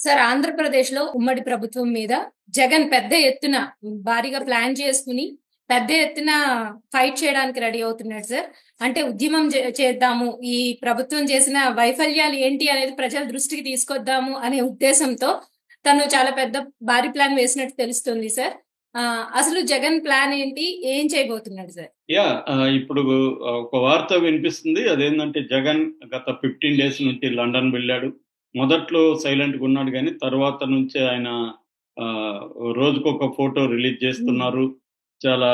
Sir ఆంధ్రప్రదేశ్‌లో ఉమ్మడి ప్రభుత్వం మీద జగన్ పెద్ద ఎత్తున భారీగా ప్లాన్ చేసుకొని, పెద్ద ఎత్తున ఫైట్ చేయడానికి రెడీ అవుతున్నాడు సార్. అంటే ఉద్యమం చేద్దాము. ఈ ప్రభుత్వం చేసిన వైఫల్యాలు ఏంటి అనేది ప్రజల దృష్టికి తీసుకొద్దాము అనే ఉద్దేశంతో తను చాలా పెద్ద భారీ ప్లాన్ వేసినట్టు తెలుస్తుంది సార్. అసలు జగన్ ప్లాన్ ఏంటి? ఏం చేయబోతున్నాడు సార్? ఇప్పుడు ఒక వార్త వినిపిస్తుంది. అదేంటంటే జగన్ గత 15 డేస్ నుంచి లండన్ వెళ్ళాడు. మొదట్లో సైలెంట్‌గా ఉన్నాడు గానీ, తర్వాత నుంచి ఆయన ఆహ్, రోజుకొక ఫోటో రిలీజ్ హ్మ్. చేస్తున్నారు. చాలా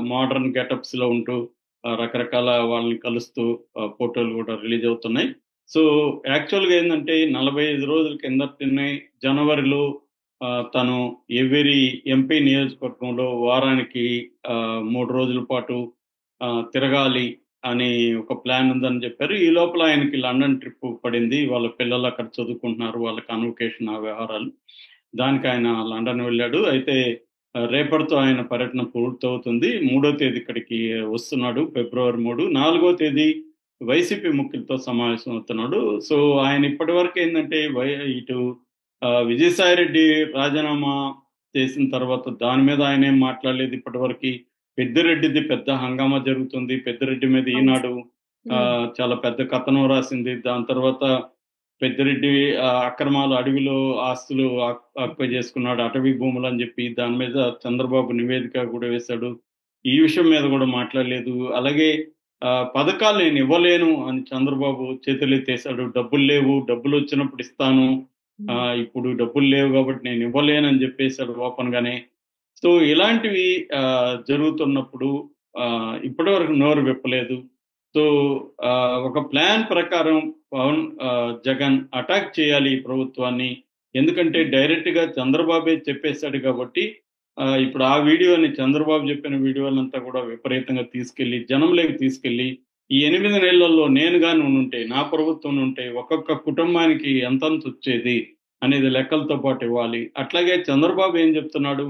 మోడర్న్ గెటప్స్‌లో ఉంటూ రకరకాల వాళ్ళని కలుస్తూ ఫోటోలు కూడా రిలీజ్ అవుతున్నాయి. సో, యాక్చువల్‌గా ఏందంటే 45 రోజుల కిందటనే జనవరిలో తను ఎవ్రీ ఎంపీ నియోజకవర్గంలో వారానికి 3 రోజుల పాటు తిరగాలి అని ఒక ప్లాన్ ఉందని చెప్పారు. ఈ లోపల ఆయనకి లండన్ ట్రిప్ పడింది. వాళ్ళ పిల్లలు అక్కడ చదువుకుంటున్నారు. వాళ్ళ కన్వకేషన్ ఆ వ్యవహారాలు. దానికి ఆయన లండన్ వెళ్ళాడు. అయితే రేపటితో ఆయన పర్యటన పూర్తవుతుంది. 3వ తేదీ ఇక్కడికి వస్తున్నాడు. ఫిబ్రవరి 3. 4వ తేదీ వైసీపీ ముఖ్యులతో సమావేశం అవుతున్నాడు. సో, ఆయన ఇప్పటివరకు ఏందంటే ఇటు విజయసాయిరెడ్డి రాజీనామా చేసిన తర్వాత దాని మీద ఆయనేం మాట్లాడలేదు ఇప్పటివరకి. పెద్దిరెడ్డిది పెద్ద హంగామా జరుగుతుంది. పెద్దిరెడ్డి మీద అవును సార్. ఈనాడు హ్మ్. చాలా పెద్ద కథనం రాసింది. దాని తర్వాత పెద్దిరెడ్డి అక్రమాలు అడవిలో ఆస్తులు ఆక్యుపై చేసుకున్నాడు. అటవీ భూములని జెప్పి దాని మీద చంద్రబాబు నివేదిక గూడా వేశాడు. ఈ విషయం మీద గూడా మాట్లాడలేదు. అలాగే పథకాలు నేనివ్వలేను అని చంద్రబాబు చేతులెత్తేశాడు. డబ్బులు లేవు. డబ్బులొచ్చినప్పుడు ఇస్తాను. హ్మ్. ఇప్పుడు డబ్బులు లేవు గాబట్టి నేనివ్వలేనని జెప్పేసాడు ఓపెన్‌గానే. సో, ఇలాంటివి జరుగుతున్నప్పుడు ఇప్పటివరకు నోరు విప్పలేదు. సో, ఒక ప్లాన్ ప్రకారం జగన్ అటాక్ చేయాలి ఈ ప్రభుత్వాన్ని. ఎందుకంటే డైరెక్ట్‌గా చంద్రబాబే చెప్పేసాడు గాబట్టి ఇప్పుడు ఆ వీడియోని చంద్రబాబు చెప్పిన వీడియోలంతా కూడా విపరీతంగా తీసుకెళ్ళి, జనంలోకి తీసుకెళ్ళి, ఈ 8 నెలల్లో నేను గాని ఉండుంటే, నా ప్రభుత్వం ఉంటే ఒక్కొక్క కుటుంబానికి ఎంతెంతొచ్చేది అనేది లెక్కలతో పాటు ఇవ్వాలి. అట్లాగే చంద్రబాబు ఏం చెప్తున్నాడు,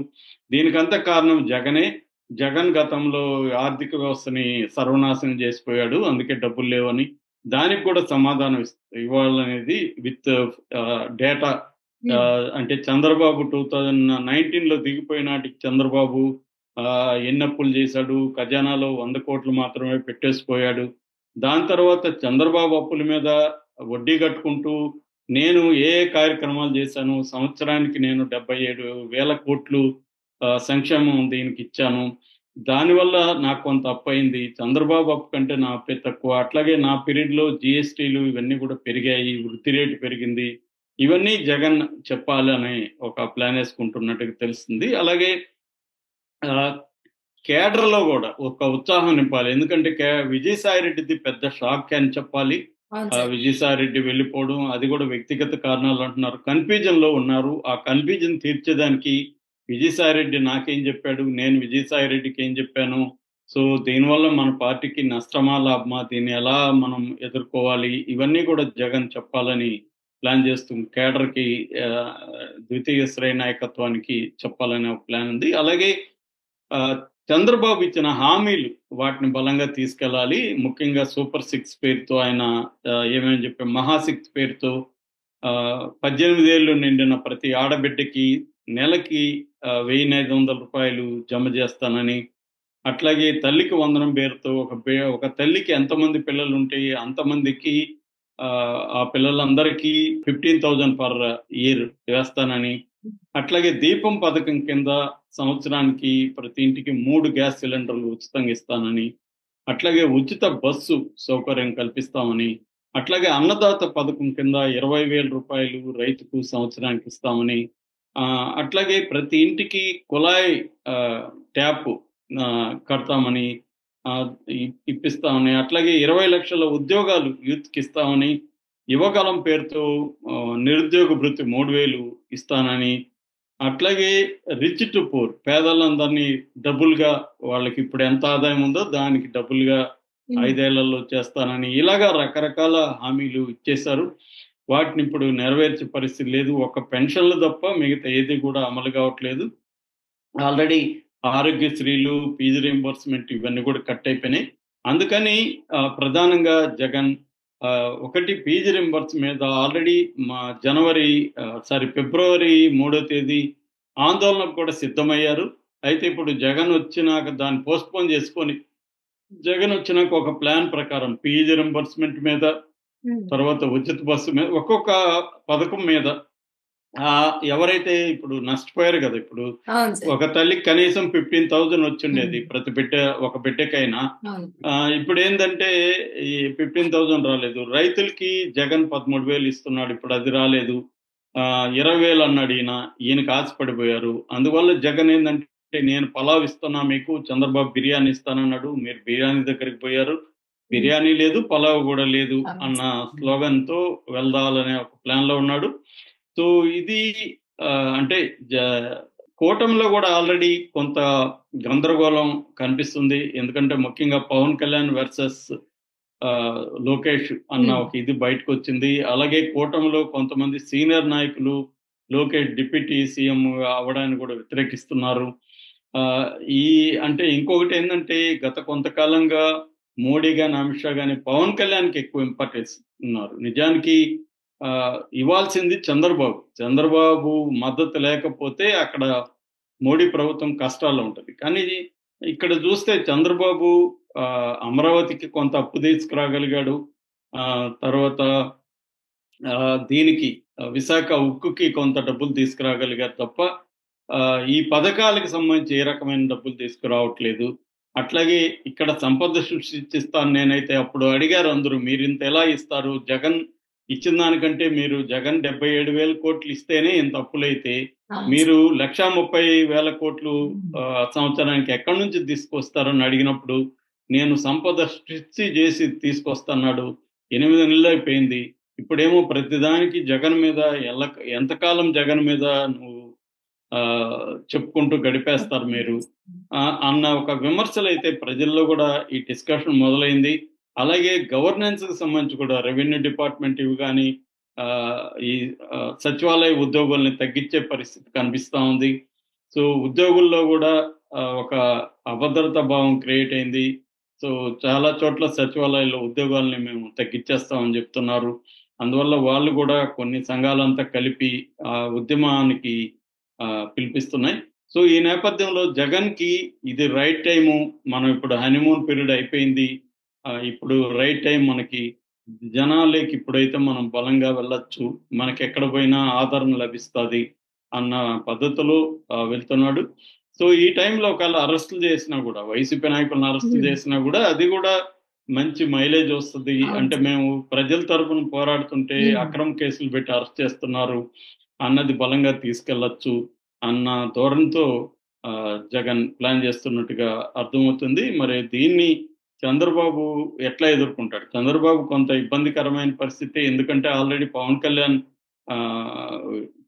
దీనికంతా కారణం జగనే. జగన్ గతంలో ఆర్థిక వ్యవస్థని సర్వనాశనం చేసిపోయాడు. అందుకే డబ్బులు లేవని. దానికి కూడా సమాధానం ఇవ్వాలనేది విత్ డేటా. హ్మ్. అంటే చంద్రబాబు 2019లో దిగిపోయిన నాటికి చంద్రబాబు ఎన్ని అప్పులు చేశాడు? ఖజానాలో 100,00,00,000 మాత్రమే పెట్టేసిపోయాడు. దాని తర్వాత చంద్రబాబు అప్పుల మీద వడ్డీ కట్టుకుంటూ నేను ఏ ఏ కార్యక్రమాలు చేశాను? సంవత్సరానికి నేను 77,000,00,00,000 సంక్షేమం దీనికిచ్చాను. దానివల్ల నాకు కొంత అప్పయింది. చంద్రబాబు అప్పు కంటే నా అప్పే తక్కువ. అట్లాగే నా పీరియడ్‌లో జీఎస్టీలు ఇవన్నీ కూడా పెరిగాయి. వృద్ధి రేటు పెరిగింది. ఇవన్నీ జగన్ చెప్పాలని ఒక ప్లానేసుకుంటున్నట్టుగా తెలుస్తుంది. అలాగే ఆహ్, కేడర్‌లో గూడా ఒక ఉత్సాహం నింపాలి. ఎందుకంటే విజయసాయిరెడ్డిది పెద్ద షాక్ అని చెప్పాలి. అవును సార్. విజయసాయిరెడ్డి వెళ్ళిపోవడం అది గూడా వ్యక్తిగత కారణాలంటున్నారు. కన్‌ఫ్యూజన్‌లో ఉన్నారు. ఆ కన్‌ఫ్యూజన్ తీర్చేదానికి విజయసాయిరెడ్డి నాకేం జెప్పాడు? నేను విజయసాయిరెడ్డికి ఏం జెప్పాను? సో, దీనివల్ల మన పార్టీకి నష్టమా? లాభమా? దీన్ని ఎలా మనం ఎదుర్కోవాలి? ఇవన్నీ గూడా జగన్ చెప్పాలని ప్లాన్ చేస్తూ కేడర్‌కి ఆహ్, ద్వితీయ శ్రేణి నాయకత్వానికి చెప్పాలనే ఒక ప్లాన్ ఉంది. అలాగే ఆహ్, చంద్రబాబు ఇచ్చిన హామీలు వాటిని బలంగా తీసుకెళ్ళాలి. ముఖ్యంగా సూపర్ సిక్స్ పేరుతో ఆయన ఏమేమి చెప్పాం మహా సిక్స్ పేరుతో 18 ఏళ్ళు నిండిన ప్రతి ఆడబిడ్డకి నెలకి రూ. 1,500 జమ చేస్తానని, అట్లాగే తల్లికి వందనం పేరుతో ఒక తల్లికి ఎంతమంది పిల్లలుంటే అంతమందికి ఆ పిల్లలందరికీ 15,000 పర్ ఇయర్ వేస్తానని, అట్లాగే దీపం పథకం కింద సంవత్సరానికి ప్రతి ఇంటికి 3 గ్యాస్ సిలిండర్లు ఉచితంగా ఇస్తానని, అట్లాగే ఉచిత బస్సు సౌకర్యం కల్పిస్తామని, అట్లాగే అన్నదాత పథకం కింద రూ. 20,000 రైతుకు సంవత్సరానికి ఇస్తామని, అట్లాగే ప్రతి ఇంటికి కుళాయి ట్యాప్ కడతామని, ఆహ్, ఇప్పిస్తామని, అట్లాగే 20,00,000 ఉద్యోగాలు యూత్‌కి ఇస్తామని, యువగళం పేరుతో నిరుద్యోగ భృతి 3,000 ఇస్తానని, అట్లాగే రిచ్ టు పూర్ పేదలందరినీ డబుల్‌గా వాళ్ళకి ఇప్పుడు ఎంత ఆదాయం ఉందో దానికి డబుల్‌గా హ్మ్. 5 ఏళ్లలో చేస్తానని ఇలాగా రకరకాల హామీలు ఇచ్చేశారు. వాటిని ఇప్పుడు నెరవేర్చే పరిస్థితి లేదు. ఒక్క పెన్షన్‌లు తప్ప మిగతా ఏది కూడా అమలు కావట్లేదు. ఆల్రెడీ ఆరోగ్యశ్రీలు, ఫీజు రీయింబర్స్‌మెంట్ ఇవన్నీ కూడా కట్ అయిపోయినాయి. అందుకని ప్రధానంగా జగన్ ఒకటి ఫీజు రింబర్స్ మీద ఆల్రెడీ మా ఫిబ్రవరి 3వ తేదీ ఆందోళనకు కూడా సిద్ధమయ్యారు. అయితే ఇప్పుడు జగన్ వచ్చినాక దాన్ని పోస్ట్‌పోన్ చేసుకొని, జగన్ వచ్చినాక ఒక ప్లాన్ ప్రకారం ఫీజు రింబర్స్‌మెంట్ మీద, తర్వాత ఉచిత బస్సు మీద, ఒక్కొక్క పథకం మీద ఎవరైతే ఇప్పుడు నష్టపోయారు కదా! ఇప్పుడు అవును సార్. ఒక తల్లికి కనీసం 15,000 వచ్చిండేది ప్రతి ఒక బిడ్డకైనా. అవును. ఇప్పుడేందంటే ఈ 15,000 రాలేదు. రైతులకి జగన్ 13,000 ఇస్తున్నాడు. ఇప్పుడు అది రాలేదు. 20,000 అన్నాడు ఈయన. ఈయనకి ఆశపడిపోయారు. అందువల్ల జగన్ ఏందంటే నేను పలావ్ ఇస్తున్నా మీకు, చంద్రబాబు బిర్యానీ ఇస్తానన్నాడు. మీరు బిర్యానీ దగ్గరికి పోయారు. బిర్యానీ లేదు, పలావ్ కూడా లేదు అన్న స్లోగన్‌తో వెళ్దాలనే ఒక ప్లాన్‌లో ఉన్నాడు. సో ఇది అంటే కూటమిలో కూడా ఆల్రెడీ కొంత గందరగోళం కనిపిస్తుంది. ఎందుకంటే ముఖ్యంగా పవన్ కళ్యాణ్ వర్సెస్ లోకేష్ అన్న ఒక ఇది బయటకొచ్చింది. అలాగే కూటమిలో కొంతమంది సీనియర్ నాయకులు లోకేష్ డిప్యూటీ సీఎం అవ్వడాన్ని కూడా వ్యతిరేకిస్తున్నారు. అంటే ఇంకొకటి ఏంటంటే గత కొంతకాలంగా మోడీ గాని, అమిత్ షా గాని పవన్ కళ్యాణ్‌కి ఎక్కువ ఇంపార్టెన్స్ ఉన్నారు. నిజానికి ఇవ్వాల్సింది చంద్రబాబు. చంద్రబాబు మద్దతు లేకపోతే అక్కడ మోడీ ప్రభుత్వం కష్టాల్లో ఉంటది. కానీ ఇక్కడ చూస్తే చంద్రబాబు అమరావతికి కొంత అప్పు తీసుకురాగలిగాడు. తర్వాత దీనికి విశాఖ ఉక్కుకి కొంత డబ్బులు తీసుకురాగలిగారు తప్ప ఈ పథకాలకు సంబంధించి ఏ రకమైన డబ్బులు తీసుకురావట్లేదు. అట్లాగే ఇక్కడ సంపద సృష్టిస్తాను నేనైతే అప్పుడు అడిగారు అందరూ, మీరు ఇంత ఎలా ఇస్తారు? జగన్ ఇచ్చిన దానికంటే మీరు జగన్ 77,000 కోట్లు ఇస్తేనే ఇంత అప్పులైతే మీరు 1,30,000 కోట్లు సంవత్సరానికి ఎక్కడి నుంచి తీసుకొస్తారని అడిగినప్పుడు, నేను సంపద సృష్టి చేసి తీసుకొస్తున్నాడు. 8 నెలలు అయిపోయింది. ఇప్పుడేమో ప్రతిదానికి జగన్ మీద ఎంతకాలం జగన్ మీద నువ్వు చెప్పుకుంటూ గడిపేస్తారు మీరు అన్న ఒక విమర్శలు అయితే ప్రజల్లో కూడా ఈ డిస్కషన్ మొదలైంది. అలాగే గవర్నెన్స్ కి సంబంధించి కూడా రెవెన్యూ డిపార్ట్మెంట్ ఇవి కానీ ఈ సచివాలయ ఉద్యోగుల్ని తగ్గించే పరిస్థితి కనిపిస్తా ఉంది. సో ఉద్యోగుల్లో కూడా ఒక అభద్రత భావం క్రియేట్ అయింది. సో చాలా చోట్ల సచివాలయాల్లో ఉద్యోగాల్ని మేము తగ్గించేస్తామని చెప్తున్నారు. అందువల్ల వాళ్ళు కూడా కొన్ని సంఘాలంతా కలిపి ఉద్యమానికి పిలిపిస్తున్నాయి. సో ఈ నేపథ్యంలో జగన్ కి ఇది రైట్ టైము. మనం ఇప్పుడు హనీమూన్ పీరియడ్ అయిపోయింది. ఇప్పుడు రైట్ టైం మనకి జనాలకి ఇప్పుడైతే మనం బలంగా వెళ్ళొచ్చు, మనకి ఎక్కడ పోయినా ఆదరణ లభిస్తుంది అన్న పద్ధతిలో వెళ్తున్నాడు. సో ఈ టైంలో ఒకవేళ అరెస్టులు చేసినా కూడా, వైసీపీ నాయకులను అరెస్టులు చేసినా కూడా అది కూడా మంచి మైలేజ్ వస్తుంది. అంటే మేము ప్రజల తరఫున పోరాడుతుంటే అక్రమ కేసులు పెట్టి అరెస్ట్ చేస్తున్నారు అన్నది బలంగా తీసుకెళ్లొచ్చు అన్న ధోరణితో జగన్ ప్లాన్ చేస్తున్నట్టుగా అర్థమవుతుంది. మరి దీన్ని చంద్రబాబు ఎట్లా ఎదుర్కొంటాడు? చంద్రబాబు కొంత ఇబ్బందికరమైన పరిస్థితి. ఎందుకంటే ఆల్రెడీ పవన్ కళ్యాణ్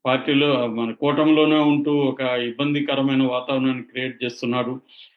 పార్టీలో మన కూటమిలోనే ఉంటూ ఒక ఇబ్బందికరమైన వాతావరణాన్ని క్రియేట్ చేస్తున్నాడు.